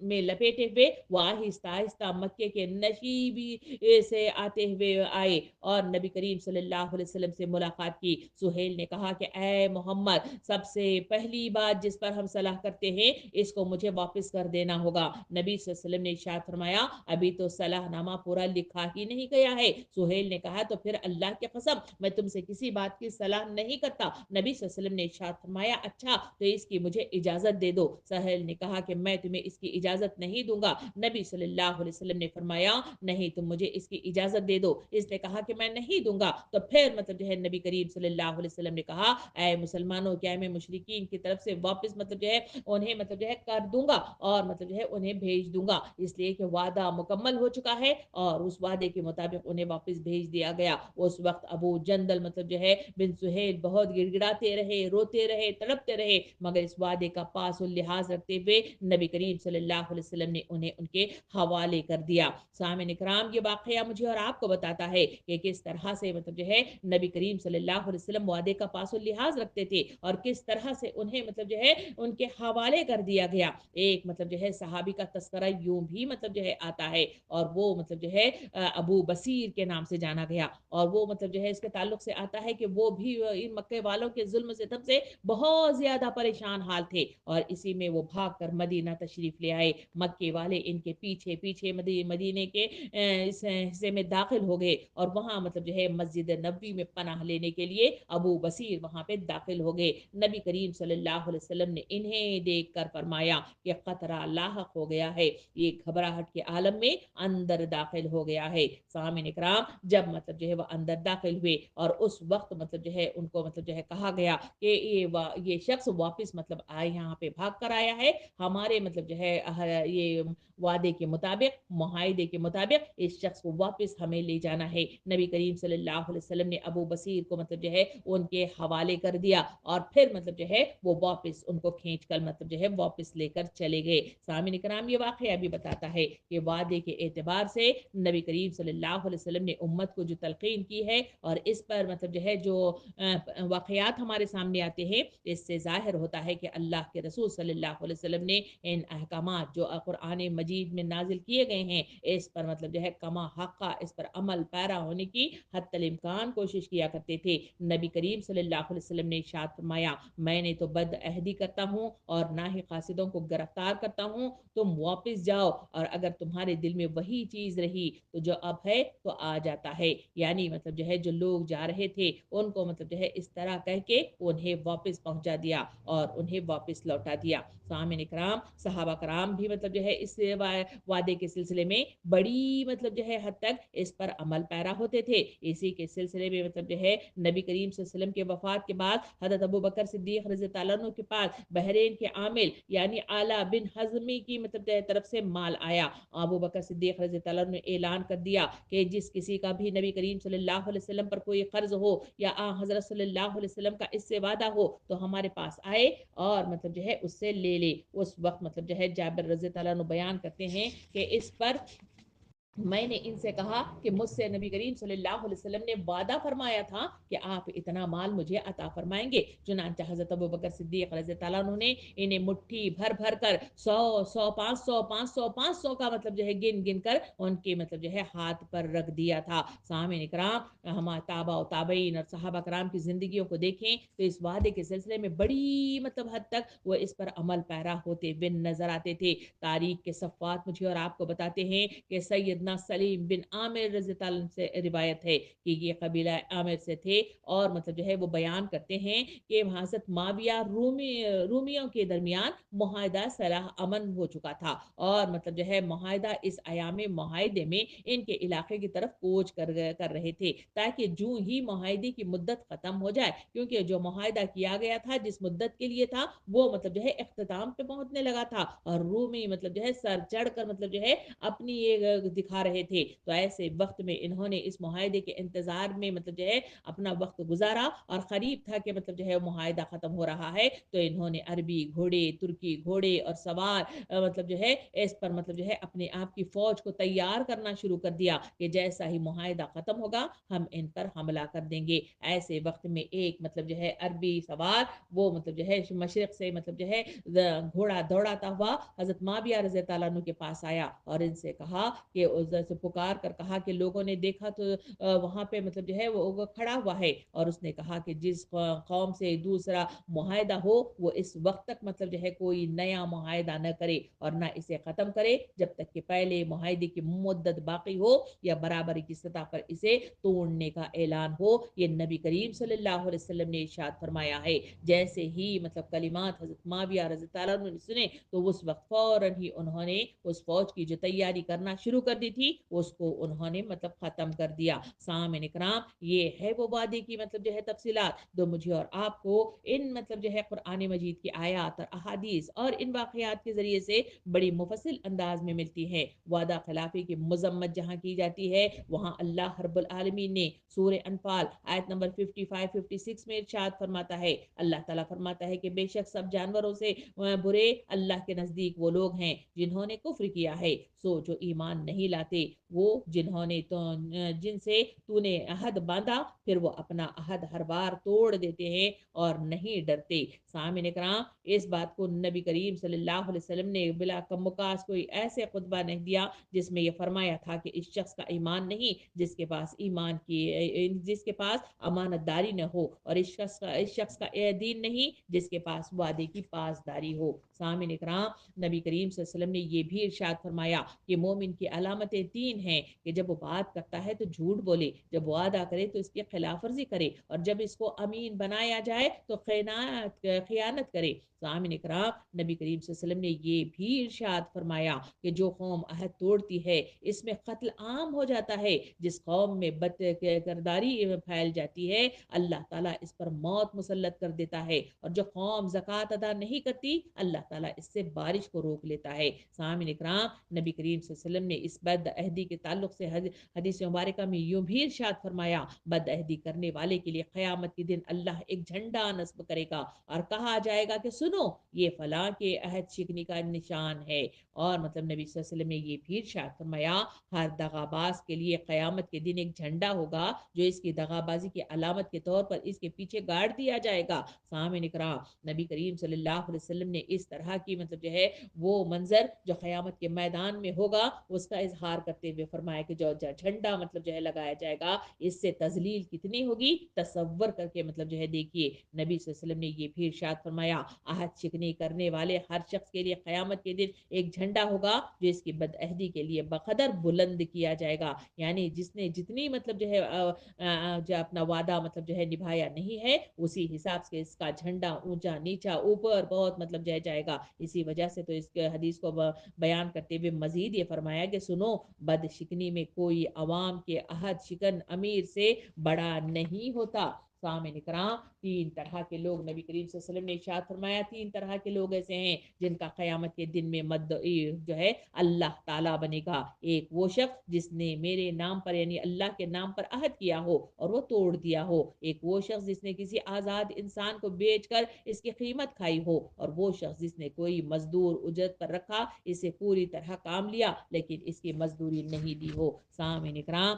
में लपेटे हुए वो आहिस्ता आहिस्ता मक्के के नशीबी से आते हुए आए और नबी करीम सल्लल्लाहु अलैहि वसल्लम से मुलाकात की। सुहेल ने कहा कि ऐ मोहम्मद, सबसे पहली बात जिस पर हम सलाह करते हैं इसको मुझे वापस कर देना होगा। नबी सल्लल्लाहु अलैहि वसल्लम ने इरशाद फरमाया, अभी तो सलाहनामा पूरा लिखा ही नहीं गया है। सुहेल ने कहा, तो फिर अल्लाह की कसम मैं तुमसे किसी बात की सलाह नहीं करता। नबी सल्लल्लाहु अलैहि वसल्लम ने इरशाद फरमाया, अच्छा तो इसकी मुझे इजाजत दे दो। सुहेल ने कहा कि मैं तुम्हें इसकी इजाजत नहीं दूंगा। नबी सल्लल्लाहु अलैहि वसल्लम ने फरमाया, नहीं तुम मुझे इसकी इजाजत दे दो। इसने कहा कि मैं नहीं दूंगा। तो फिर मतलब जो है नबी करीम सल्लल्लाहु अलैहि वसल्लम ने कहा, ऐ मुसलमानों, क्या मैं मुशरिकीन की तरफ से वापस मतलब जो है उन्हें मतलब जो है कर दूंगा और मतलब जो है उन्हें भेज दूंगा, इसलिए कि वादा मुकम्मल हो चुका है और उस वादे के मुताबिक उन्हें वापस भेज दिया गया। उस वक्त अबू जंदल मतलब जो है बिन सुहेल बहुत गिड़गिड़ाते रहे, रोते रहे, तड़पते रहे, मगर इस वादे का पास और लिहाज रखते हुए नबी करीम सल्लल्लाहु अलैहि वसल्लम ने उन्हें उनके हवाले कर दिया। सामने इकराम, ये वाकया मुझे और आपको बताता है कि किस तरह से मतलब जो है नबी करीम सल्लल्लाहु अलैहि वसल्लम वादे का पास और लिहाज रखते थे और किस तरह से उन्हें मतलब जो है उनके हवाले कर दिया गया। एक मतलब जो है सहाबी का तस्करा यूं भी मतलब जो है आता है और वो मतलब जो है अबू बसीर के नाम से जाना गया और वो मतलब जो है इसके ताल्लुक से आता है कि वो भी इन मक्के वालों के जुल्म सितम से बहुत ज्यादा परेशान हाल थे और इसी में वो भाग कर मदीना तशरीफ ले आए। मक्के वाले इनके पीछे पीछे मदीने के इस हिस्से में दाखिल हो गए और वहां मतलब जो है मस्जिद नबी में पनाह लेने के लिए अबू बसीर वहां पे दाखिल हो गए। नबी करीम सल्लल्लाहु अलैहि वसल्लम ने इन्हें देखकर फरमाया कि खतरा लाहक हो गया है, ये घबराहट के आलम में अंदर दाखिल हो गया है। सामिन इकराम, जब मतलब जो है वह अंदर दाखिल हुए और उस वक्त मतलब जो है उनको मतलब जो है कहा गया कि ये शख्स वापस मतलब आए यहाँ पे भाग कर आया है, हमारे मतलब जो है ये वादे के मुताबिक, मुआहदे के मुताबिक इस शख्स को वापस हमें ले जाना है। नबी करीम सल्लल्लाहु अलैहि वसल्लम ने अबू बसीर को मतलब जो है उनके हवाले कर दिया और फिर मतलब जो है वो वापस उनको खींच कर मतलब जो है वापस लेकर चले गए। सामिन इकराम, ये वाकया भी बताता है कि वादे के एतबार से नबी करीम सल्लल्लाहु अलैहि वसल्लम ने उम्मत को जो तलकीन की है और इस पर मतलब जो है जो वाकयात हमारे सामने आते हैं, इससे जाहिर होता है कि अल्लाह के रसूल सल्लल्लाहु अलैहि वसल्लम ने इन अहकामात जो कुरान मजीद में नाजिल किए गए हैं इस पर मतलब जो है कमा हक़ा इस पर अमल पैरा होने की हत्तल इम्कान कोशिश किया करते थे। नबी करीम सल्लल्लाहु अलैहि वसल्लम ने इरशाद फरमाया, मैंने तो बद अहदी करता हूँ और ना ही कासिदों को गिरफ्तार करता हूँ, तुम वापस जाओ और अगर तुम्हारे दिल में वही चीज रही तो जो अब है तो आ जाता है। यानी मतलब जो है जो लोग जा रहे थे उनको मतलब जो है इस तरह कह के उन्हें वापस पहुंचा दिया और उन्हें वापस लौटा दिया। सामिन इकराम, सहाबा कराम भी मतलब जो है इस वादे के सिलसिले में बड़ी मतलब जो है हद तक इस पर अमल पैरा होते थे। इसी के सिलसिले में मतलब जो है नबी करीम सल्लल्लाहु अलैहि वसल्लम के वफात के बाद हजरत अबू बकर सिद्दीक रज़ी अल्लाह अन्हु के पास बहरीन के आमिल यानी आला बिन हजमी की मतलब तरफ से माल आया। अबू बकर सिद्दीक रज़ी अल्लाह अन्हु ने ऐलान कर दिया कि जिस किसी का भी नबी करीम सल्लल्लाहु अलैहि वसल्लम पर कोई कर्ज हो या हजरत सल्लल्लाहु अलैहि वसल्लम का इससे वादा हो तो हमारे पास आए और मतलब जो है उससे ले ले। उस वक्त मतलब जो है जाबिर रज़ी अल्लाह अन्हु बयान करते हैं कि इस पर मैंने इनसे कहा कि मुझसे नबी करीम सल्लल्लाहु अलैहि वसल्लम ने वादा फरमाया था कि आप इतना माल मुझे अता फरमाएंगे। चुनांचे हजरत अबू बकर सिद्दीक रज़ी अल्लाह अन्हु ने इन्हें मुट्ठी भर भर कर 100 100 500 500 500 का मतलब जो है गिन गिन कर उनके मतलब जो है हाथ पर रख दिया था। सामिन इकराम, हम ताबा और ताबईन और सहाबा कराम की जिंदगियों को देखें तो इस वादे के सिलसिले में बड़ी मतलब हद तक वो इस पर अमल पैरा होते हुए नजर आते थे। तारीख के सफ़ात मुझे और आपको बताते हैं कि सैयदना सलीम बिन आमिर रज़ी अल्लाह अन्हु से रिवायत है कि ये कबीला आमिर से थे और मतलब जो है वो बयान करते हैं कि हज़रत माविया रूमियों के दरमियान मुआहदा सलाह अमन हो चुका था और मतलब जो है मुआहदा इस अयाम मुआहदे में इनके इलाके की तरफ कोच कर रहे थे ताकि जूं ही मुआहदे की मुद्दत खत्म हो जाए, क्योंकि जो मुआहदा किया गया था जिस मुद्दत के लिए था वो मतलब जो है इख्तिताम पे पहुंचने लगा था और रूमी मतलब जो है सर चढ़ कर मतलब जो है अपनी ये کھا رہے تھے، تو ایسے وقت میں انہوں نے اس معاہدے کے انتظار میں مطلب جو ہے اپنا وقت گزارا، اور قریب تھا کہ مطلب جو ہے معاہدہ ختم ہو رہا ہے، تو انہوں نے عربی گھوڑے، ترکی گھوڑے اور سوار مطلب جو ہے اس پر مطلب جو ہے اپنے آپ کی فوج کو تیار کرنا شروع کر دیا کہ جیسا ہی معاہدہ ختم ہوگا ہم ان پر حملہ کر دیں گے۔ ایسے وقت میں ایک مطلب جو ہے عربی سوار وہ مطلب جو ہے مشرق سے مطلب جو ہے گھوڑا دوڑاتا ہوا حضرت معاویہ رضی اللہ عنہ کے پاس آیا اور ان سے کہا کہ سے پکار کر کہا کہ لوگوں نے دیکھا تو وہاں پہ مطلب جو ہے وہ کھڑا ہوا ہے، اور اس نے کہا کہ جس قوم سے دوسرا معاہدہ ہو وہ اس وقت تک مطلب جو ہے کوئی نیا معاہدہ نہ کرے اور نہ اسے ختم کرے جب تک کہ پہلے معاہدے کی مدت باقی ہو یا برابری کی سطح پر اسے توڑنے کا اعلان ہو۔ یہ نبی کریم صلی اللہ علیہ وسلم نے ارشاد فرمایا ہے۔ جیسے ہی مطلب کلمات حضرت معاویہ رضی اللہ عنہ نے سنے تو اس وقت فوراً ہی انہوں نے اس فوج کی جو تیاری کرنا شروع کر دی تھی اس کو انہوں نے مطلب ختم کر دیا۔ سامعین کرام، یہ ہے وہ وعدے کی مطلب جو ہے تفصیلات جو مجھے اور آپ کو ان مطلب جو ہے قرآن مجید کی آیات اور احادیث اور ان واقعات کے ذریعے سے بڑی مفصل انداز میں ملتی ہے۔ وعدہ خلافی کی مذمت جہاں کی جاتی ہے وہاں اللہ رب العالمین نے سورہ انفال آیت نمبر 55-56 میں ارشاد فرماتا ہے، اللہ تعالیٰ فرماتا ہے کہ بے شک سب جانوروں سے برے اللہ کے نزدیک وہ لوگ ہیں جنہوں نے کفر کیا ہے، سو جو ایمان نہیں لاتے وہ جنہوں نے جن سے تو نے عہد باندھا پھر وہ اپنا عہد ہر بار توڑ دیتے ہیں اور نہیں ڈرتے۔ سامعین کرام، اس بات کو نبی کریم صلی اللہ علیہ وسلم نے بلا کمکاس کوئی ایسے خطبہ نہیں دیا جس میں یہ فرمایا تھا کہ اس شخص کا ایمان نہیں جس کے پاس ایمان کی جس کے پاس امانت داری نہ ہو، اور اس شخص کا دین نہیں جس کے پاس وعدے کی پاسداری ہو۔ سامعین کرام، نبی کریم صلی اللہ علیہ وسلم نے یہ بھی ارشاد فرمایا کہ مومن کی علامتیں 3 ہیں کہ جب وہ بات کرتا ہے تو جھوٹ بولے، جب وعدہ کرے تو اس کی خلاف ورزی کرے، اور جب اس کو امین بنایا جائے تو خیانت کرے۔ سامعین کرام، نبی کریم صلی اللہ علیہ وسلم نے یہ بھی ارشاد فرمایا کہ جو قوم عہد توڑتی ہے اس میں قتل عام ہو جاتا ہے، جس قوم میں بد کرداری پھیل جاتی ہے اللہ تعالیٰ اس پر موت مسلط کر دیتا ہے، اور جو قوم زکوٰۃ ادا نہیں کرتی اللہ تعالیٰ اس سے بارش کو روک لیتا ہے۔ سامعین اکرام، نبی کریم صلی اللہ علیہ وسلم نے اس بد عہدی کے تعلق سے حدیث مبارکہ میں یوں بھی ارشاد فرمایا، بد عہدی کرنے والے کے لیے قیامت کے دن اللہ ایک جھنڈا نصب کرے گا اور کہا جائے گا کہ سنو یہ فلاں کے عہد شکنی کا نشان ہے۔ اور مطلب نبی صلی اللہ علیہ وسلم نے یہ بھی ارشاد فرمایا، ہر دغاباز کے لیے قیامت کے دن ایک جھنڈا ہوگا جو اس کی دغابازی کی علامت کے طور پر اس کے پیچھے گاڑ دیا جائے گا۔ سامعین اکرام، نبی کریم صلی اللہ علیہ وسلم نے اس طرح کی مطلب جو ہے وہ منظر جو قیامت کے میدان میں ہوگا اس کا اظہار کرتے ہوئے فرمایا کہ جو جھنڈا مطلب جو ہے لگایا جائے گا اس سے تذلیل کتنی ہوگی تصور کر کے مطلب جو ہے دیکھیے۔ نبی صلی اللہ علیہ وسلم نے یہ بھی ارشاد فرمایا، عہد شکنی کرنے والے ہر شخص کے لیے قیامت کے دن ایک جھنڈا ہوگا جو اس کی بدعہدی کے لیے بقدر بلند کیا جائے گا، یعنی جس نے جتنی مطلب جو ہے جو اپنا وعدہ مطلب جو ہے نبھایا نہیں ہے اسی حساب سے اس کا جھنڈا اونچا نیچا اوپر بہت مطلب جائے گا۔ اسی وجہ سے تو اس کے حدیث کو بیان کرتے ہوئے مزید یہ فرمایا کہ سنو بد شکنی میں کوئی عوام کے عہد شکن امیر سے بڑا نہیں ہوتا۔ سامعین کرام، 3 طرح کے لوگ نبی کریم صلی اللہ علیہ وسلم نے ارشاد فرمایا، 3 طرح کے لوگ ایسے ہیں جن کا قیامت کے دن میں مدعی جو ہے اللہ تعالیٰ بنے گا۔ ایک وہ شخص جس نے میرے نام پر یعنی اللہ کے نام پر عہد کیا ہو اور وہ توڑ دیا ہو، ایک وہ شخص جس نے کسی آزاد انسان کو بیچ کر اس کی قیمت کھائی ہو، اور وہ شخص جس نے کوئی مزدور اجرت پر رکھا، اسے پوری طرح کام لیا لیکن اس کی مزدوری نہیں دی ہو۔ سامعین اکرام،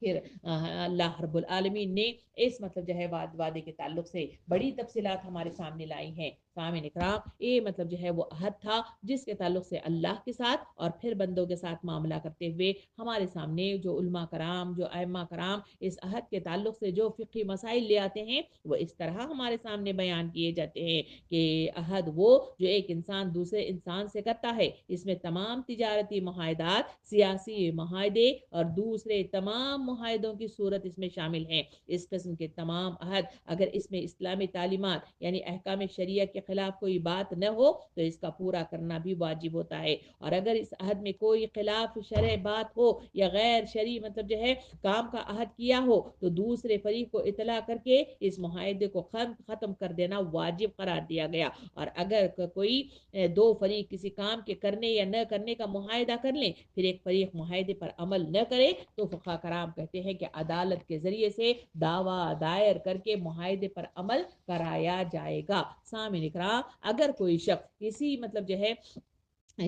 پھر اللہ رب العالمین نے اس مطلب جو ہے وعدے کے تعلق سے بڑی تفصیلات ہمارے سامنے لائی ہیں۔ سامعین اکرام، یہ مطلب جو ہے وہ عہد تھا جس کے تعلق سے اللہ کے ساتھ اور پھر بندوں کے ساتھ معاملہ کرتے ہوئے ہمارے سامنے جو علماء کرام جو ائمہ کرام اس عہد کے تعلق سے جو فقہی مسائل لے آتے ہیں وہ اس طرح ہمارے سامنے بیان کیے جاتے ہیں کہ عہد وہ جو ایک انسان دوسرے انسان سے کرتا ہے، اس میں تمام تجارتی معاہدات، سیاسی معاہدے اور دوسرے تمام معاہدوں کی صورت اس میں شامل ہیں۔ اس قسم کے تمام عہد اگر اس میں اسلامی تعلیمات یعنی احکام شریعہ کے خلاف کوئی بات نہ ہو تو اس کا پورا کرنا بھی واجب ہوتا ہے، اور اگر اس عہد میں کوئی خلاف شرع بات ہو یا غیر شرعی مطلب جو ہے کام کا عہد کیا ہو تو دوسرے فریق کو اطلاع کر کے اس معاہدے کو ختم کر دینا واجب قرار دیا گیا۔ اور اگر کوئی دو فریق کسی کام کے کرنے یا نہ کرنے کا معاہدہ کر لیں، پھر ایک فریق معاہدے پر عمل نہ کرے تو فقہاء کرام کہتے ہیں کہ عدالت کے ذریعے سے دعویٰ دائر کر کے معاہدے پر عمل کرایا جائے گا۔ سامعین اکرام، اگر کوئی شخص کسی مطلب جو ہے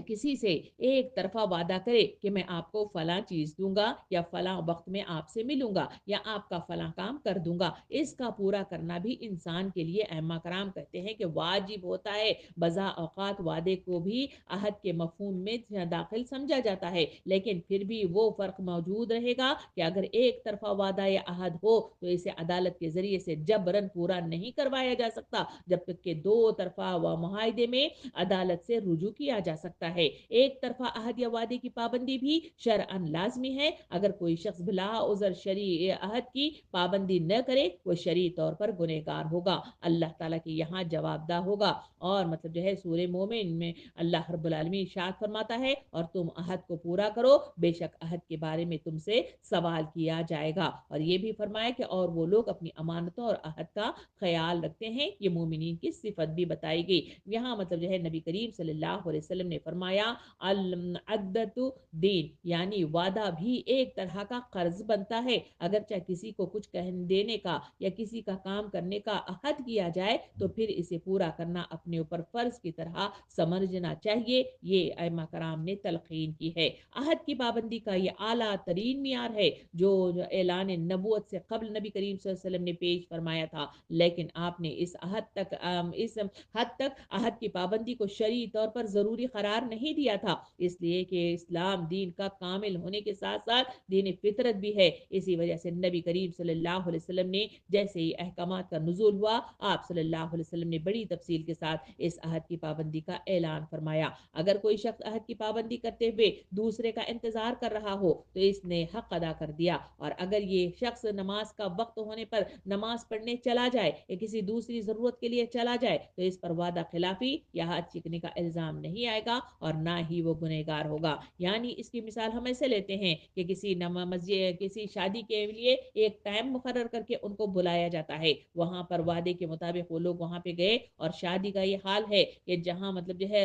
کسی سے ایک طرفہ وعدہ کرے کہ میں آپ کو فلاں چیز دوں گا یا فلاں وقت میں آپ سے ملوں گا یا آپ کا فلاں کام کر دوں گا، اس کا پورا کرنا بھی انسان کے لیے ائمہ کرام کہتے ہیں کہ واجب ہوتا ہے۔ بزا اوقات وعدے کو بھی عہد کے مفہوم میں داخل سمجھا جاتا ہے، لیکن پھر بھی وہ فرق موجود رہے گا کہ اگر ایک طرفہ وعدہ یا عہد ہو تو اسے عدالت کے ذریعے سے جبراً پورا نہیں کروایا جا سکتا جب تک کہ دو طرفہ معاہدے میں عدالت سے رجوع کیا جا سکتا ہے۔ ایک طرفہ عہد یا وعدے کی پابندی بھی شرعاً لازمی ہے۔ اگر کوئی شخص بلا عذر شرعی عہد کی پابندی نہ کرے وہ شرعی طور پر گنہگار ہوگا، اللہ تعالیٰ کے یہاں جواب دہ ہوگا۔ اور مطلب جو ہے سورہ مومن میں اللہ رب العالمین ارشاد فرماتا ہے اور تم عہد کو پورا کرو، بے شک عہد کے بارے میں تم سے سوال کیا جائے گا۔ اور یہ بھی فرمایا کہ اور وہ لوگ اپنی امانتوں اور عہد کا خیال رکھتے ہیں، یہ مومنین کی صفت بھی بتائی گئی۔ یہاں مطلب جو ہے نبی کریم صلی اللہ علیہ وسلم نے فرمایا العدت دین، یعنی وعدہ بھی ایک طرح کا قرض بنتا ہے۔ اگرچہ کسی کو کچھ دینے کا یا کسی کا کام کرنے کا عہد کیا جائے تو پھر اسے پورا کرنا اپنے اوپر فرض کی طرح سمجھنا چاہیے، یہ ائمہ کرام نے تلقین کی ہے۔ عہد کی پابندی کا یہ اعلیٰ ترین معیار ہے جو اعلان نبوت سے قبل نبی کریم صلی اللہ علیہ وسلم نے پیش فرمایا تھا، لیکن آپ نے اس حد تک عہد کی پابندی کو شرعی طور پر ضروری قرار نہیں دیا تھا، اس لیے کہ اسلام دین کا کامل ہونے کے ساتھ ساتھ دین فطرت بھی ہے۔ اسی وجہ سے نبی کریم صلی اللہ علیہ وسلم نے جیسے ہی احکامات کا نزول ہوا، آپ صلی اللہ علیہ وسلم نے بڑی تفصیل کے ساتھ اس عہد کی پابندی کا اعلان فرمایا۔ اگر کوئی شخص عہد کی پابندی کرتے ہوئے دوسرے کا انتظار کر رہا ہو تو اس نے حق ادا کر دیا، اور اگر یہ شخص نماز کا وقت ہونے پر نماز پڑھنے چلا جائے یا کسی دوسری ضرورت کے لیے چلا جائے تو اس پر وعدہ خلافی یا ہاتھ چکنے کا الزام نہیں آئے گا اور نہ ہی وہ گنہگار ہوگا۔ یعنی اس کی مثال ہم ایسے لیتے ہیں کہ کسی شادی کے لیے ایک ٹائم مقرر کر کے ان کو بلایا جاتا ہے، وہاں پر وعدے کے مطابق وہ لوگ وہاں پہ گئے، اور شادی کا یہ حال ہے کہ جہاں مطلب جو ہے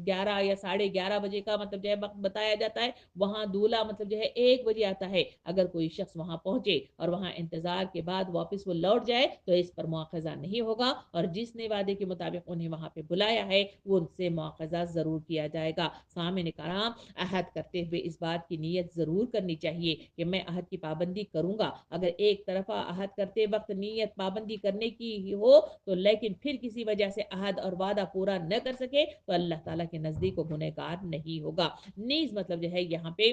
11 یا 11:30 بجے کا مطلب جو ہے وقت بتایا جاتا ہے، وہاں دولہا مطلب جو ہے 1 بجے آتا ہے۔ اگر کوئی شخص وہاں پہنچے اور وہاں انتظار کے بعد واپس وہ لوٹ جائے تو اس پر مواخذہ نہیں ہوگا، اور جس نے وعدے کے مطابق انہیں وہاں پہ بلایا ہے وہ ان سے مواخذہ ضرور کیا جائے گا۔ سامعین کرام، عہد کرتے ہوئے اس بات کی نیت ضرور کرنی چاہیے کہ میں عہد کی پابندی کروں گا۔ اگر ایک طرفہ عہد کرتے وقت نیت پابندی کرنے کی ہی ہو تو لیکن پھر کسی وجہ سے عہد اور وعدہ پورا نہ کر سکے تو اللہ تعالیٰ کے نزدیک وہ گنہگار نہیں ہوگا۔ نیز مطلب جو ہے یہاں پہ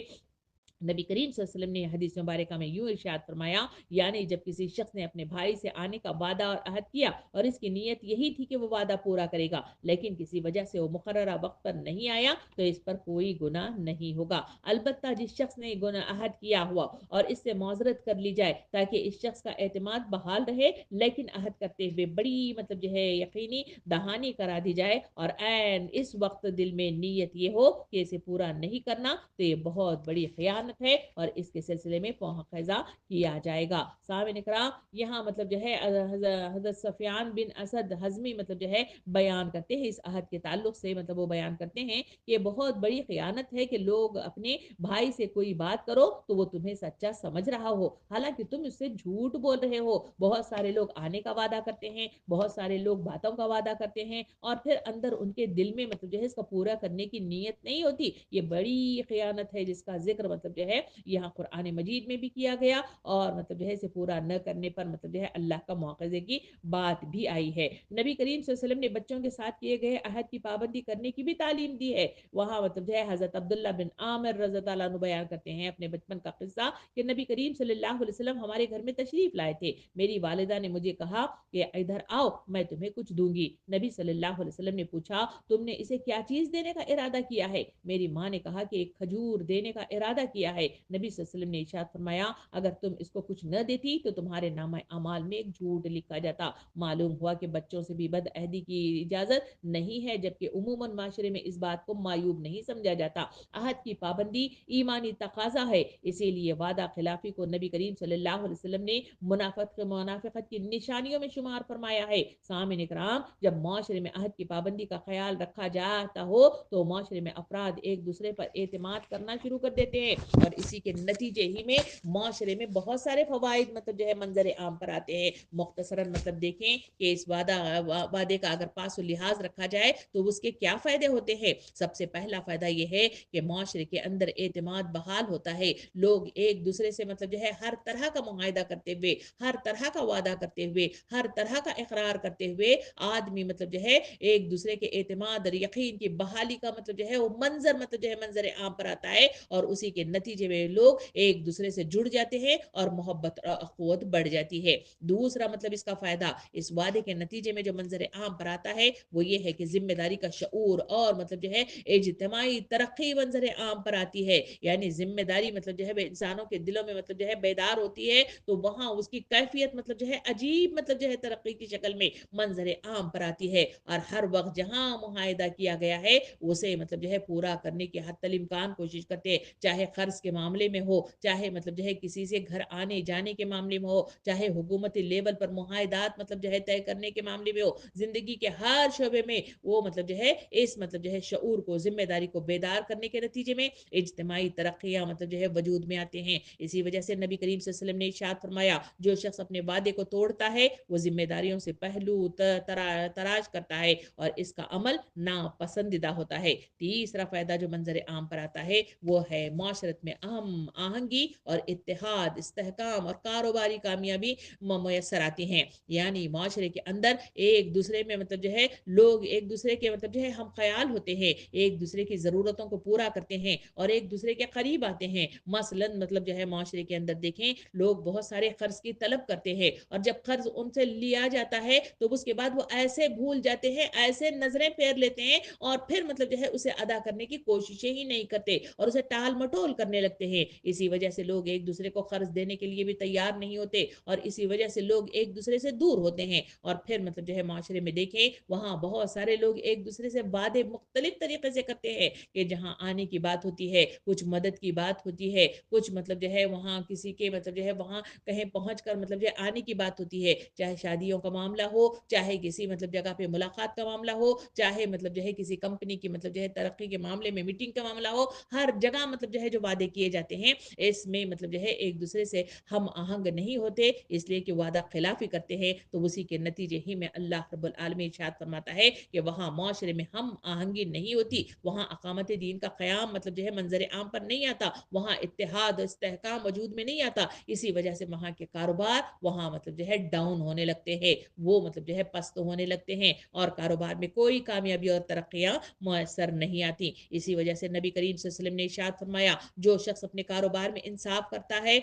نبی کریم صلی اللہ علیہ وسلم نے حدیث مبارکہ میں یوں ارشاد فرمایا، یعنی جب کسی شخص نے اپنے بھائی سے آنے کا وعدہ اور عہد کیا اور اس کی نیت یہی تھی کہ وہ وعدہ پورا کرے گا، لیکن کسی وجہ سے وہ مقررہ وقت پر نہیں آیا تو اس پر کوئی گناہ نہیں ہوگا۔ البتہ جس شخص نے عہد کیا ہوا اور اس سے معذرت کر لی جائے تاکہ اس شخص کا اعتماد بحال رہے، لیکن عہد کرتے ہوئے بڑی مطلب جو ہے یقینی دہانی کرا دی جائے اور عین اس وقت دل میں نیت یہ ہو کہ اسے پورا نہیں کرنا تو یہ بہت بڑی خیانت ہے اور اس کے سلسلے میں مواخذہ کیا جائے گا۔ سامعین اکرام، یہاں مطلب جو ہے حضرت سفیان بن اسد حزمی مطلب جو ہے بیان کرتے ہیں اس عہد کے تعلق سے، مطلب وہ بیان کرتے ہیں کہ بہت بڑی خیانت ہے کہ لوگ اپنے بھائی سے کوئی بات کرو تو وہ تمہیں سچا سمجھ رہا ہو حالانکہ تم اس سے جھوٹ بول رہے ہو۔ بہت سارے لوگ آنے کا وعدہ کرتے ہیں، بہت سارے لوگ باتوں کا وعدہ کرتے ہیں اور پھر اندر ان کے دل میں مطلب جو ہے اس کا پورا کرنے کی نیت نہیں ہوتی، یہ بڑی خیانت ہے جس کا ذکر مطلب جو ہے یہاں قرآن مجید میں بھی کیا گیا، اور مطلب جو ہے اسے پورا نہ کرنے پر مطلب جو ہے اللہ کا مواخذے کی بات بھی آئی ہے۔ نبی کریم صلی اللہ علیہ وسلم نے بچوں کے ساتھ کیے گئے عہد کی پابندی کرنے کی بھی تعلیم دی ہے۔ وہاں مطلب جو ہے حضرت عبداللہ بن عامر رضی اللہ عنہ بیان کرتے ہیں اپنے بچپن کا قصہ کہ نبی کریم صلی اللہ علیہ وسلم ہمارے گھر میں تشریف لائے تھے، میری والدہ نے مجھے کہا کہ ادھر آؤ میں تمہیں کچھ دوں گی۔ نبی صلی اللہ علیہ وسلم نے پوچھا تم نے اسے کیا چیز دینے کا ارادہ کیا ہے؟ میری ماں نے کہا کہ ایک کھجور دینے کا ارادہ کیا کیا ہے. نبی صلی اللہ علیہ وسلم نے ارشاد فرمایا اگر تم اس کو کچھ نہ دیتی تو تمہارے نامہ اعمال میں ایک جھوٹ لکھا جاتا. معلوم ہوا کہ بچوں سے بھی بد عہدی کی اجازت نہیں ہے، جبکہ عموماً معاشرے میں اس بات کو معیوب نہیں سمجھا جاتا. عہد کی پابندی ایمانی تقاضا ہے، اسی لیے وعدہ خلافی کو نبی کریم صلی اللہ علیہ وسلم نے منافقت کی نشانیوں میں شمار فرمایا ہے. سامعین کرام، جب معاشرے میں عہد کی پابندی کا خیال رکھا جاتا ہو تو معاشرے میں افراد ایک دوسرے پر اعتماد کرنا شروع کر دیتے ہیں، اور اسی کے نتیجے ہی میں معاشرے میں بہت سارے فوائد جو ہے منظر عام پر آتے ہیں. مختصراً دیکھیں کہ اس وعدے کا اگر پاس و لحاظ رکھا جائے تو اس کے کیا فائدے ہوتے ہیں. سب سے پہلا فائدہ یہ ہے کہ معاشرے کے اندر اعتماد بحال ہوتا ہے. لوگ ایک دوسرے سے جو ہے ہر طرح کا معاہدہ کرتے ہوئے، ہر طرح کا وعدہ کرتے ہوئے، ہر طرح کا اقرار کرتے ہوئے آدمی جو ہے ایک دوسرے کے اعتماد اور یقین کی بحالی کا جو ہے وہ منظر جو ہے منظر عام پر آتا ہے، اور اسی کے نتیجے میں لوگ ایک دوسرے سے جڑ جاتے ہیں اور محبت اور اخوت بڑھ جاتی ہے. دوسرا اس کا فائدہ اس وعدے کے نتیجے میں جو منظر عام پر آتا ہے وہ یہ ہے کہ ذمہ داری کا شعور اور جو ہے اجتماعی ترقی منظر عام پر آتی ہے. یعنی ذمہ داری جو ہے انسانوں کے دلوں میں جو ہے بیدار ہوتی ہے تو وہاں اس کی کیفیت جو ہے عجیب جو ہے ترقی کی شکل میں منظر عام پر آتی ہے. اور ہر وقت جہاں معاہدہ کیا گیا ہے اسے جو ہے پورا کرنے کی حتی الامکان کوشش کرتے ہیں، چاہے قرض کے معاملے میں ہو، چاہے جو ہے کسی سے گھر آنے جانے کے معاملے میں ہو، چاہے حکومتی لیول پر معاہدات جو ہے طے کرنے کے معاملے میں ہو. زندگی کے ہر شعبے میں وہ جو ہے اس جو ہے شعور کو، ذمہ داری کو بیدار کرنے کے نتیجے میں اجتماعی ترقیاں جو ہے وجود میں آتے ہیں. اسی وجہ سے نبی کریم صلی اللہ علیہ وسلم نے ارشاد فرمایا جو شخص اپنے وعدے کو توڑتا ہے وہ ذمہ داریوں سے پہلو تراش کرتا ہے اور اس کا عمل ناپسندیدہ ہوتا ہے. تیسرا فائدہ جو منظر عام پر آتا ہے وہ ہے معاشرت میں آہنگی اور اتحاد، استحکام اور کاروباری کامیابی میسر آتی ہیں. یعنی معاشرے کے اندر ایک دوسرے میں جو ہے لوگ ایک دوسرے کے جو ہے ہم خیال ہوتے ہیں، ایک دوسرے کی ضرورتوں کو پورا کرتے ہیں اور ایک دوسرے کے قریب آتے ہیں. مثلاً جو ہے معاشرے کے اندر دیکھیں لوگ بہت سارے قرض کی طلب کرتے ہیں، اور جب قرض ان سے لیا جاتا ہے تو اس کے بعد وہ ایسے بھول جاتے ہیں، ایسے نظریں پھیر لیتے ہیں اور پھر جو ہے اسے ادا کرنے کی کوششیں ہی نہیں کرتے اور اسے ٹال مٹول کرنے لگتے ہیں. اسی وجہ سے لوگ ایک دوسرے کو قرض دینے کے لیے بھی تیار نہیں ہوتے اور اسی وجہ سے لوگ ایک دوسرے سے دور ہوتے ہیں. اور پھر جو ہے معاشرے میں دیکھیں وہاں بہت سارے لوگ ایک دوسرے سے وعدے مختلف طریقے سے کرتے ہیں کہ جہاں آنے کی بات ہوتی ہے، کچھ مدد کی بات ہوتی ہے، کچھ جو ہے وہاں کسی کے جو ہے وہاں کہیں پہنچ کر جو ہے آنے کی بات ہوتی ہے، چاہے شادیوں کا معاملہ ہو، چاہے کسی جگہ پہ ملاقات کا معاملہ ہو، چاہے جو ہے کسی کمپنی کی جو ہے ترقی کے معاملے میں میٹنگ کا معاملہ ہو. ہر جگہ جو ہے جو وعدے کیے جاتے ہیں اس میں جو ہے ایک دوسرے سے ہم آہنگ نہیں ہوتے، اس لیے کہ وعدہ خلافی کرتے ہیں. تو اسی کے نتیجے ہی میں اللہ رب العالمین ارشاد فرماتا ہے کہ وہاں معاشرے میں ہم آہنگی نہیں ہوتی، وہاں اقامت دین کا قیام جو ہے منظر عام پر نہیں آتا، وہاں اتحاد و استحکام وجود میں نہیں آتا. اسی وجہ سے وہاں کے کاروبار وہاں جو ہے ڈاؤن ہونے لگتے ہیں، وہ جو ہے پست ہونے لگتے ہیں اور کاروبار میں کوئی کامیابی اور ترقیاں میسر نہیں آتی. اسی وجہ سے نبی کریم صلی اللہ علیہ وسلم نے ارشاد فرمایا جو شخص اپنے کاروبار میں انصاف کرتا ہے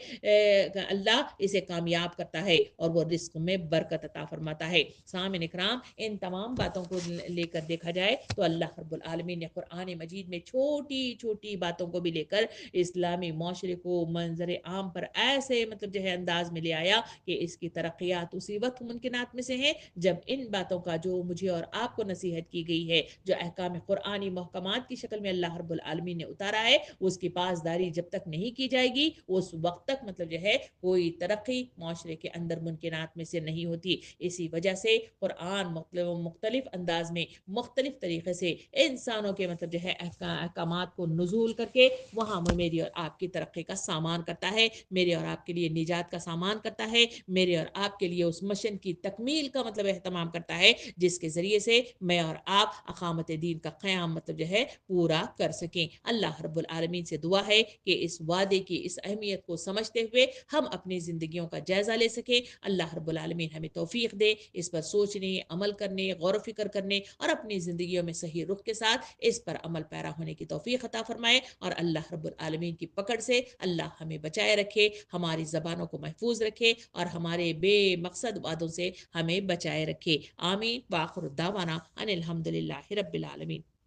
اللہ اسے کامیاب کرتا ہے اور وہ رزق میں برکت عطا فرماتا ہے. سامعین اکرام، ان تمام باتوں کو لے کر دیکھا جائے تو اللہ رب العالمین نے قرآن مجید میں چھوٹی چھوٹی باتوں کو بھی لے کر اسلامی معاشرے کو منظر عام پر ایسے جو ہے انداز میں لے آیا کہ اس کی ترقیات اسی وقت ممکنات میں سے ہیں جب ان باتوں کا جو مجھے اور آپ کو نصیحت کی گئی ہے، جو احکام قرآنی محکمات کی شکل میں اللہ رب العالمین نے اتارا ہے، اس کی پاسداری جب تک نہیں کی جائے گی اس وقت تک جو ہے کوئی ترقی معاشرے کے اندر ممکنات میں سے نہیں ہوتی. اسی وجہ سے قرآن مختلف انداز میں مختلف طریقے سے انسانوں کے جو ہے احکامات کو نزول کر کے وہاں میری اور آپ کی ترقی کا سامان کرتا ہے، میرے اور آپ کے لیے نجات کا سامان کرتا ہے، میرے اور آپ کے لیے اس مشن کی تکمیل کا اہتمام کرتا ہے جس کے ذریعے سے میں اور آپ اقامت دین کا قیام جو ہے پورا کر سکیں. اللہ رب العالمین سے دعا ہے کہ اس وعدے کی اس اہمیت کو سمجھتے ہوئے ہم اپنی زندگیوں کا جائزہ لے سکیں. اللہ رب العالمین ہمیں توفیق دے اس پر سوچنے، عمل کرنے، غور و فکر کرنے اور اپنی زندگیوں میں صحیح رخ کے ساتھ اس پر عمل پیرا ہونے کی توفیق عطا فرمائے. اور اللہ رب العالمین کی پکڑ سے اللہ ہمیں بچائے رکھے، ہماری زبانوں کو محفوظ رکھے اور ہمارے بے مقصد وعدوں سے ہمیں بچائے رکھے. آمین. وآخر دعوانا ان الحمدللہ رب العالمین.